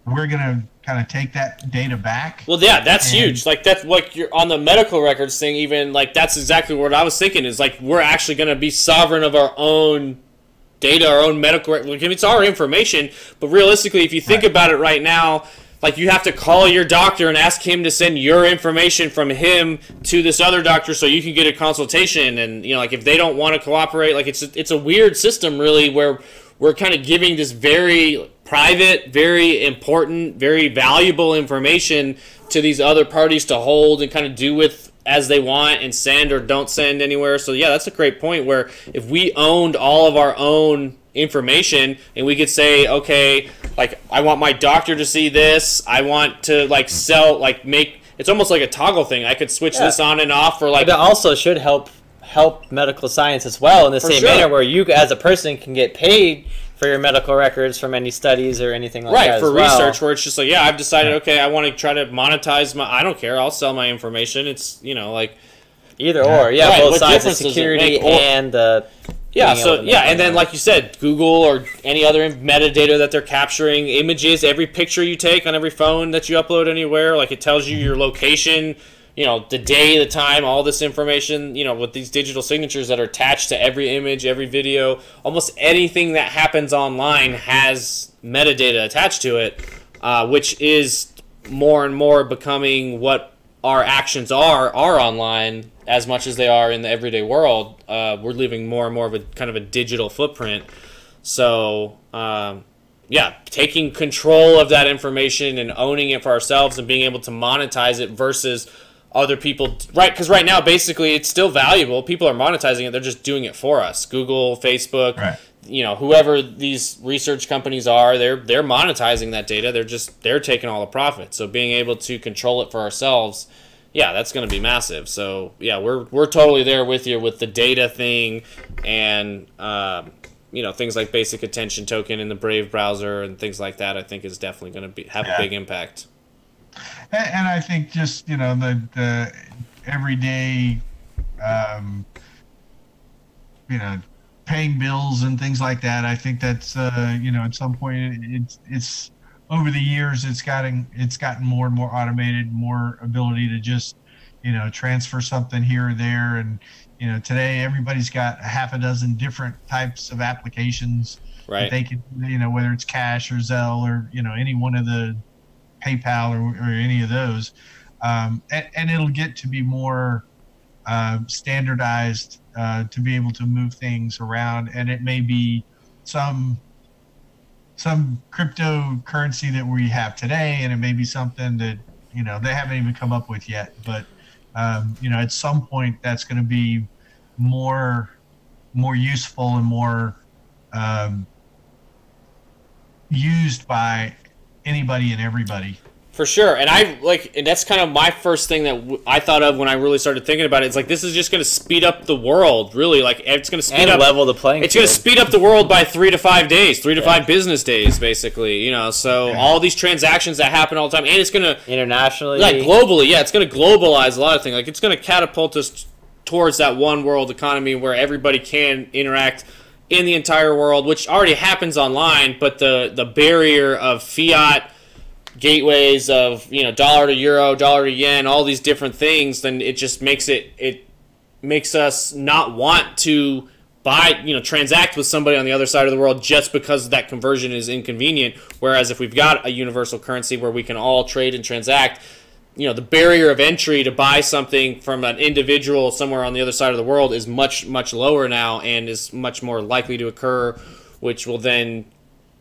we're going to kind of take that data back. Well, yeah, that's huge. Like, that's like you're on the medical records thing, even like that's exactly what I was thinking is like we're actually going to be sovereign of our own data, our own medical records. Like, it's our information, but realistically, if you think about it right now, like you have to call your doctor and ask him to send your information from him to this other doctor so you can get a consultation. And, like if they don't want to cooperate, like it's a weird system really where we're kind of giving this very private, very important, very valuable information to these other parties to hold and kind of do with as they want and send or don't send anywhere. So yeah, that's a great point where if we owned all of our own information and we could say, okay, like I want my doctor to see this, I want to like sell, like make, it's almost like a toggle thing. I could switch this on and off for like. But it also should help medical science as well in the same manner where you as a person can get paid for your medical records from any studies or anything like that. Right, for research where it's just like, yeah, I've decided, okay, I want to try to monetize I don't care, I'll sell my information. It's, like. Either or, both sides, the security and the. Yeah, so, and then like you said, Google or any other metadata that they're capturing, images, every picture you take on every phone that you upload anywhere, like it tells you your location, the day, the time, all this information, with these digital signatures that are attached to every image, every video, almost anything that happens online has metadata attached to it, which is more and more becoming what our actions are online as much as they are in the everyday world. We're leaving more and more of a kind of a digital footprint. So, taking control of that information and owning it for ourselves and being able to monetize it versus other people, right? Because right now, basically, it's still valuable. People are monetizing it. They're just doing it for us. Google, Facebook, whoever these research companies are, they're monetizing that data. They're taking all the profit. So being able to control it for ourselves, that's going to be massive. So we're totally there with you with the data thing and things like basic attention token in the Brave browser and things like that. I think is definitely going to have a big impact. And I think just the everyday paying bills and things like that. I think that's at some point it's over the years it's gotten more and more automated, more ability to just transfer something here or there. And today everybody's got a half a dozen different types of applications that they can whether it's Cash or Zelle or any one of the PayPal or any of those, and it'll get to be more standardized to be able to move things around, and it may be some cryptocurrency that we have today, and it may be something that they haven't even come up with yet. But at some point, that's going to be more useful and more used by anybody and everybody. For sure. And and that's kind of my first thing that I thought of when I really started thinking about it. It's like, this is just going to speed up the world, really. Like, it's going to speed up, level the playing it's going to speed up the world by 3 to 5 days, 3 to 5 business days, basically. So all these transactions that happen all the time, and it's going to internationally, like globally, it's going to globalize a lot of things. Like, it's going to catapult us towards that one world economy where everybody can interact in the entire world, which already happens online, but the barrier of fiat gateways of dollar to euro, dollar to yen, all these different things, then it just makes us not want to buy, transact with somebody on the other side of the world just because that conversion is inconvenient. Whereas if we've got a universal currency where we can all trade and transact, the barrier of entry to buy something from an individual somewhere on the other side of the world is much, much lower now, and is much more likely to occur, which will then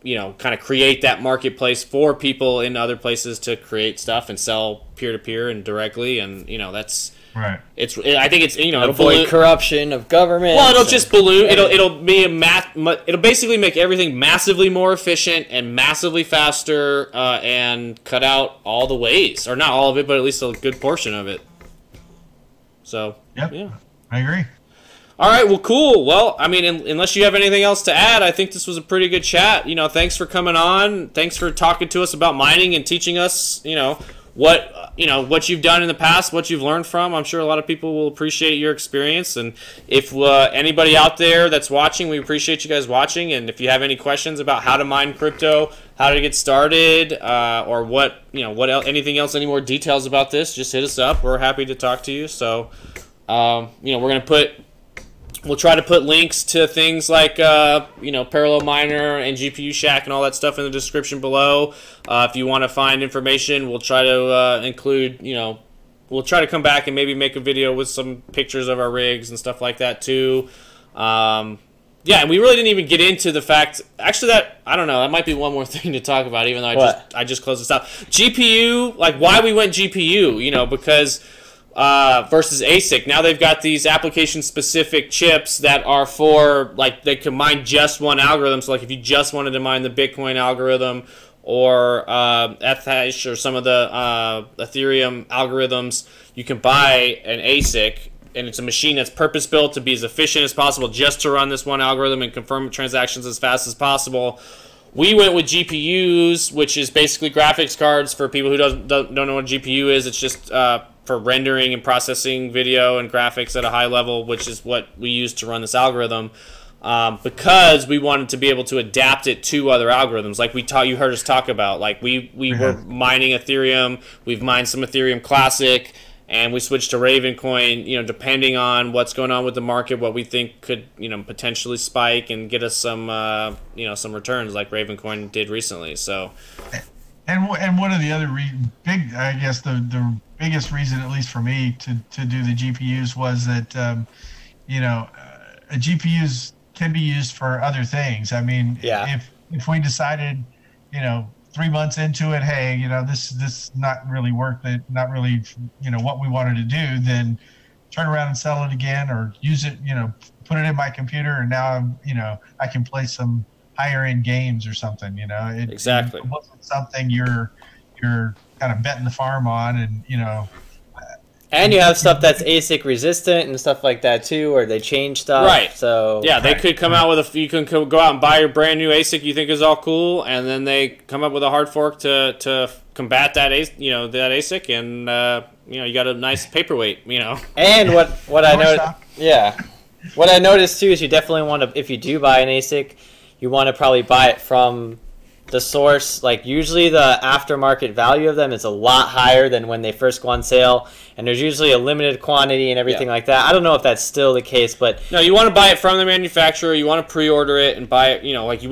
kind of create that marketplace for people in other places to create stuff and sell peer-to-peer and directly, and that's right. I think it's avoid corruption of government. Well, it'll just balloon. It'll be it'll basically make everything massively more efficient and massively faster, and cut out all the waste, or not all of it, but at least a good portion of it. So yeah, I agree. All right, well, cool. Well, I mean, unless you have anything else to add, I think this was a pretty good chat. Thanks for coming on. Thanks for talking to us about mining and teaching us, what you've done in the past, what you've learned from. I'm sure a lot of people will appreciate your experience. And if anybody out there that's watching, we appreciate you guys watching. And if you have any questions about how to mine crypto, how to get started, or anything else, any more details about this, just hit us up. We're happy to talk to you. So, we'll try to put links to things like, Parallel Miner and GPU Shack and all that stuff in the description below. If you want to find information, we'll try to include, we'll try to come back and maybe make a video with some pictures of our rigs and stuff like that too. And we really didn't even get into the fact, actually, that might be one more thing to talk about, even though I just closed this out. GPU, like why we went GPU, because versus ASIC. Now they've got these application-specific chips that are for, like, they can mine just one algorithm. So, like, if you just wanted to mine the Bitcoin algorithm or Ethash or some of the Ethereum algorithms, you can buy an ASIC, and it's a machine that's purpose-built to be as efficient as possible just to run this one algorithm and confirm transactions as fast as possible. We went with GPUs, which is basically graphics cards. For people who don't know what a GPU is, it's just for rendering and processing video and graphics at a high level, which is what we use to run this algorithm, because we wanted to be able to adapt it to other algorithms. Like you heard us talk about. Like we were mining Ethereum, we've mined some Ethereum Classic, and we switched to Ravencoin, depending on what's going on with the market, what we think could, potentially spike and get us some, some returns like Ravencoin did recently. So, and one of the other the biggest reason, at least for me, to do the GPUs was that, GPUs can be used for other things. I mean, if we decided, 3 months into it, hey, this not really worked, not really, what we wanted to do, then turn around and sell it again, or use it, put it in my computer, and now I can play some higher end games or something. Exactly. It wasn't something you're kind of betting the farm on, and and you have stuff that's ASIC resistant and stuff like that too, or they change stuff. Right. So they could come out with you can go out and buy your brand new ASIC you think is all cool, and then they come up with a hard fork to combat that that ASIC, and you got a nice paperweight. And what I noticed, what I noticed too is you definitely want to, if you do buy an ASIC, you want to probably buy it from the source. Like, usually the aftermarket value of them is a lot higher than when they first go on sale, and there's usually a limited quantity and everything like that. I don't know if that's still the case, but no, you want to buy it from the manufacturer. You want to pre-order it and buy it. You want to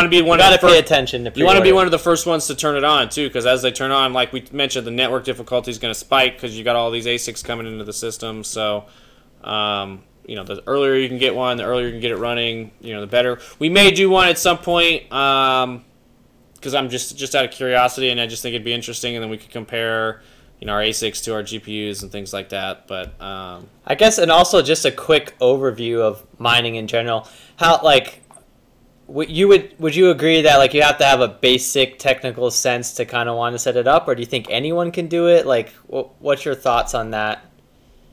be one. You got to pay attention to. You want to be one of the first ones to turn it on too, because as they turn on, like we mentioned, the network difficulty is going to spike because you got all these ASICs coming into the system. So, the earlier you can get one, the earlier you can get it running, the better. We may do one at some point because I'm just out of curiosity, and I just think it'd be interesting, and then we could compare our ASICs to our GPUs and things like that. But I guess, and also just a quick overview of mining in general. How would you agree that you have to have a basic technical sense to kind of want to set it up, or do you think anyone can do it? What's your thoughts on that?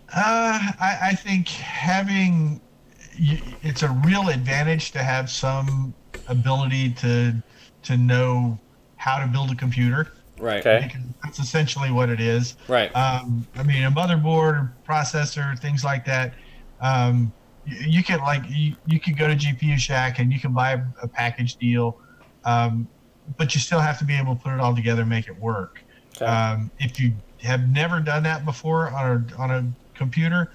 I think it's a real advantage to have some ability to know how to build a computer. Right. Okay. Because that's essentially what it is. Right. A motherboard, processor, things like that. You can you could go to GPU Shack and you can buy a package deal, but you still have to be able to put it all together and make it work. Okay. If you have never done that before on a computer,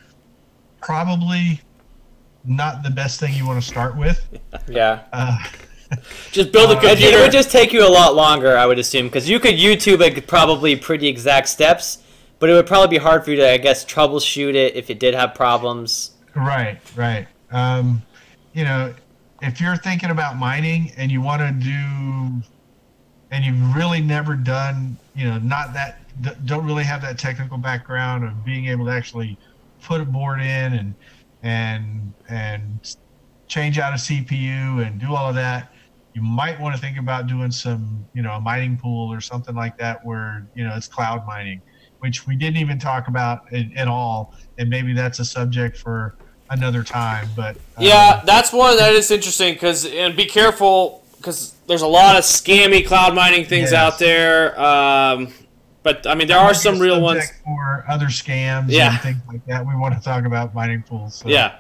probably not the best thing you want to start with. Yeah. Just build a computer. It would just take you a lot longer, I would assume, because you could YouTube probably pretty exact steps, but it would probably be hard for you to, I guess, troubleshoot it if it did have problems. Right. If you're thinking about mining and you want to do, and you've really never done, don't really have that technical background of being able to actually put a board in and change out a CPU and do all of that, you might want to think about doing some, a mining pool or something like that where, it's cloud mining, which we didn't even talk about at all. And maybe that's a subject for another time. But yeah, that's one that is interesting and be careful because there's a lot of scammy cloud mining things out there. But there are some real ones for other scams and things like that. We want to talk about mining pools. So. Yeah.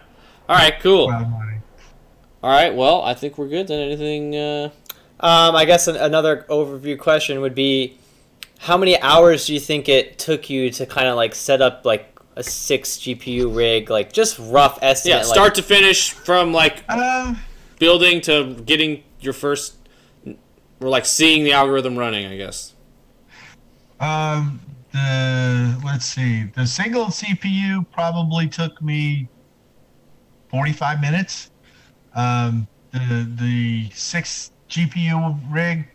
All right, cool. Cloud mining. All right, well, I think we're good then. Anything? I guess another overview question would be, how many hours do you think it took you to kind of set up a 6 GPU rig, just rough estimate? Yeah, start to finish from building to getting your first, or seeing the algorithm running, I guess. Let's see. The single CPU probably took me 45 minutes. The 6 GPU rig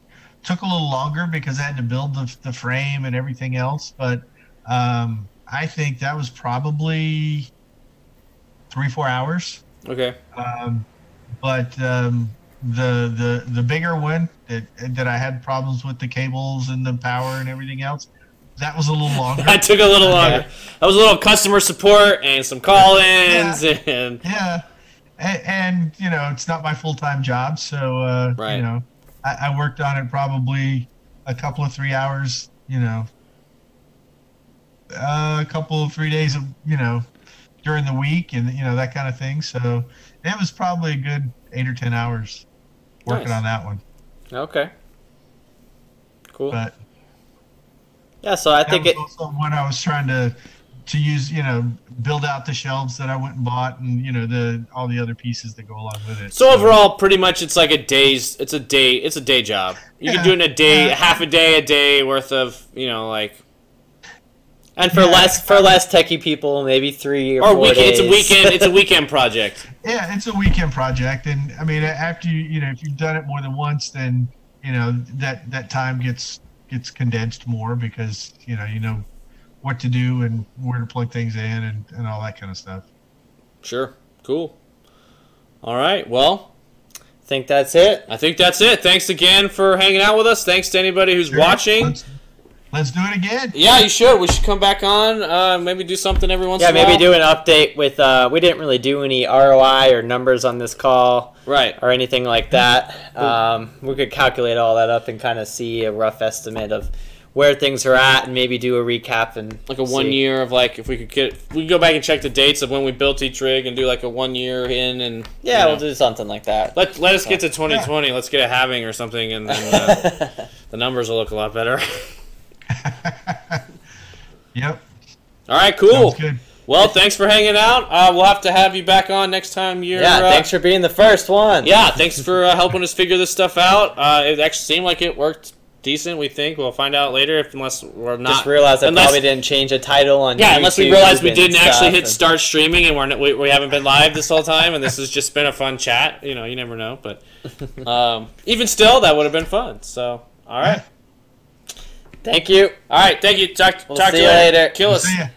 took a little longer because I had to build the frame and everything else. But I think that was probably 3-4 hours. Okay. But the bigger one that I had problems with the cables and the power and everything else, that was a little longer. That took a little longer. That was a little customer support and some call-ins and and it's not my full-time job, so I worked on it probably a couple of 3 hours, a couple of 3 days of during the week and that kind of thing. So it was probably a good 8 or 10 hours working on that one. Okay. Cool. But yeah, so I think was also when I was trying to use, build out the shelves that I went and bought, and all the other pieces that go along with it. So overall, pretty much, it's like it's a day job. You can do it in a day, half a day worth of, And for less techie people, maybe 3 or 4 days. It's a weekend project. Yeah, it's a weekend project, and after if you've done it more than once, then that time gets condensed more because you know what to do and where to plug things in and all that kind of stuff. Sure. Cool. All right. Well, I think that's it. Thanks again for hanging out with us. Thanks to anybody who's watching. Let's do it again. Yeah, you should. We should come back on. Maybe do something every once in a while. Yeah, maybe do an update with. We didn't really do any ROI or numbers on this call, right, or anything like that. We could calculate all that up and kind of see a rough estimate of where things are at, and maybe do a recap and like a 1 year of if we could go back and check the dates of when we built each rig and do a 1 year in and we'll do something like that. Let us get to 2020. Let's get a halving or something, and then the numbers will look a lot better. Yep. All right, cool. Sounds good. Well, thanks for hanging out. We'll have to have you back on next time you're... Yeah, thanks for being the first one. Yeah, thanks for helping us figure this stuff out. It actually seemed like it worked decent. We think we'll find out later, unless we're not. Just realized I unless- probably didn't change a title on. Yeah, unless we YouTube realize we and didn't actually stuff, hit and- start streaming and we haven't been live this whole time, and this has just been a fun chat. You know, you never know, but even still, that would have been fun. So, all right, Thank you. all right, thank you. Talk We'll to see you you later. later. Kill us. See ya.